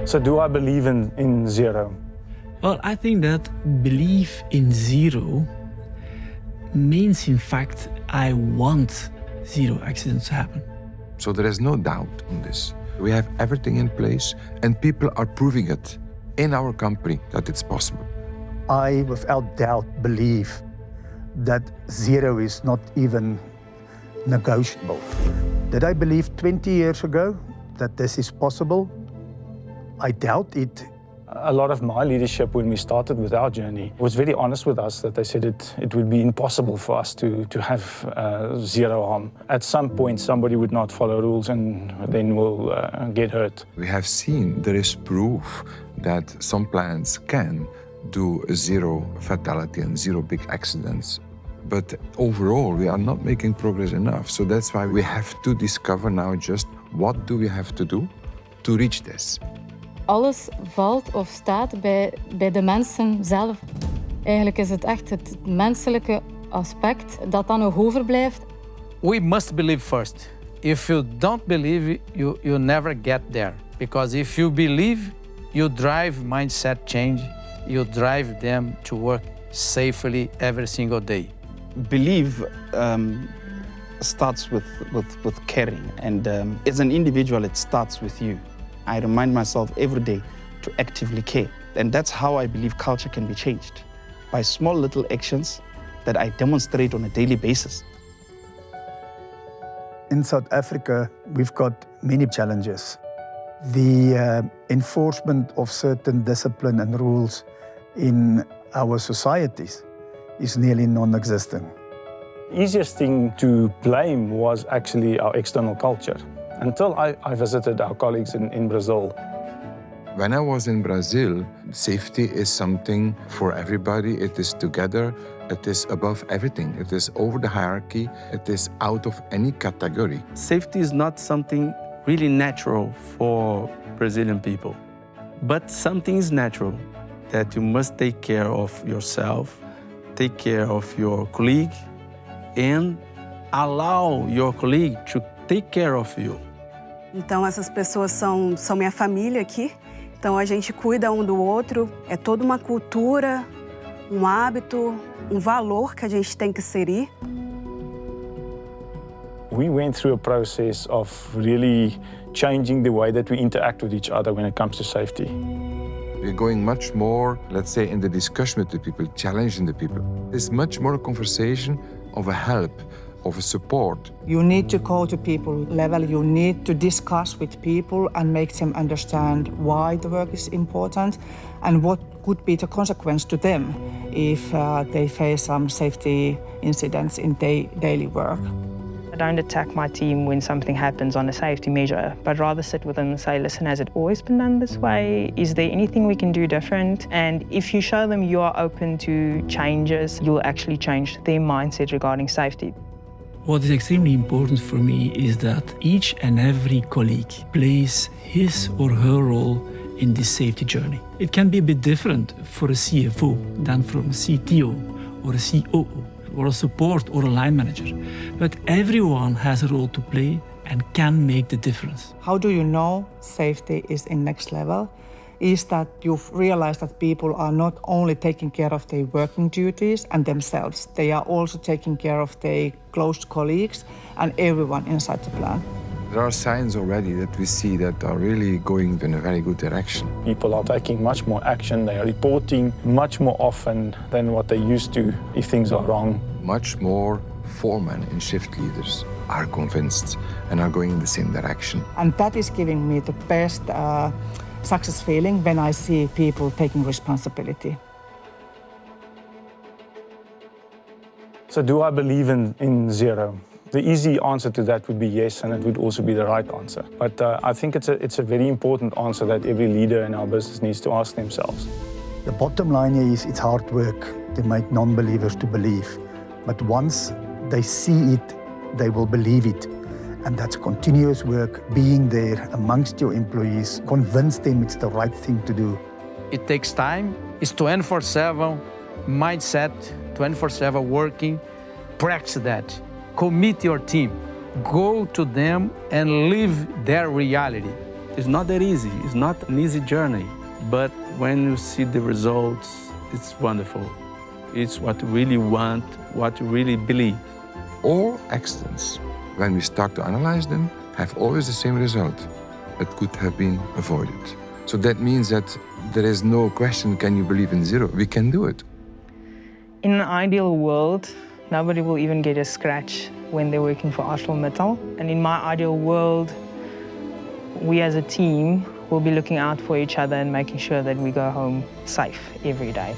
So do I believe in zero? Well, I think that belief in zero means, in fact, I want zero accidents to happen. So there is no doubt on this. We have everything in place, and people are proving it in our company that it's possible. I, without doubt, believe that zero is not even negotiable. Did I believe 20 years ago that this is possible? I doubt it. A lot of my leadership when we started with our journey was very honest with us that they said it would be impossible for us to have zero harm. At some point, somebody would not follow rules and then will get hurt. We have seen there is proof that some plants can do zero fatality and zero big accidents. But overall, we are not making progress enough. So that's why we have to discover now just what do we have to do to reach this. Alles valt of staat bij de mensen zelf. Eigenlijk is het echt het menselijke aspect dat dan nog overblijft. We must believe first. If you don't believe, you never get there. Because if you believe, you drive mindset change, you drive them to work safely every single day. Belief starts with caring, and as an individual, it starts with you. I remind myself every day to actively care, and that's how I believe culture can be changed, by small little actions that I demonstrate on a daily basis. In South Africa, we've got many challenges. The enforcement of certain discipline and rules in our societies is nearly non-existent. Easiest thing to blame was actually our external culture. Until I visited our colleagues in Brazil. When I was in Brazil, safety is something for everybody. It is together, it is above everything. It is over the hierarchy, it is out of any category. Safety is not something really natural for Brazilian people, but something is natural, that you must take care of yourself, take care of your colleague, and allow your colleague to take care of you. Então essas pessoas são minha família aqui. Então a gente cuida um do outro. É toda uma cultura, um hábito, um valor que a gente tem que inserir. We went through a process of really changing the way that we interact with each other when it comes to safety. We're going much more, let's say, in the discussion with the people, challenging the people. There's much more a conversation of a help, of a support. You need to go to people level, you need to discuss with people and make them understand why the work is important and what could be the consequence to them if they face some safety incidents in daily work. I don't attack my team when something happens on a safety measure, but rather sit with them and say, listen, has it always been done this way? Is there anything we can do different? And if you show them you are open to changes, you'll actually change their mindset regarding safety. What is extremely important for me is that each and every colleague plays his or her role in this safety journey. It can be a bit different for a CFO than from a CTO or a COO or a support or a line manager. But everyone has a role to play and can make the difference. How do you know safety is in next level? Is that you've realized that people are not only taking care of their working duties and themselves, they are also taking care of their close colleagues and everyone inside the plant. There are signs already that we see that are really going in a very good direction. People are taking much more action. They are reporting much more often than what they used to if things are wrong. Much more foremen and shift leaders are convinced and are going in the same direction. And that is giving me the best success feeling when I see people taking responsibility. So do I believe in zero? The easy answer to that would be yes, and it would also be the right answer. But I think it's a very important answer that every leader in our business needs to ask themselves. The bottom line is it's hard work to make non-believers to believe. But once they see it, they will believe it. And that's continuous work, being there amongst your employees, convince them it's the right thing to do. It takes time. It's 24/7 mindset, 24/7 working. Practice that. Commit your team. Go to them and live their reality. It's not that easy. It's not an easy journey. But when you see the results, it's wonderful. It's what you really want, what you really believe. All accidents, when we start to analyze them, have always the same result that could have been avoided. So that means that there is no question, can you believe in zero? We can do it. In an ideal world, nobody will even get a scratch when they're working for ArcelorMittal. And in my ideal world, we as a team will be looking out for each other and making sure that we go home safe every day.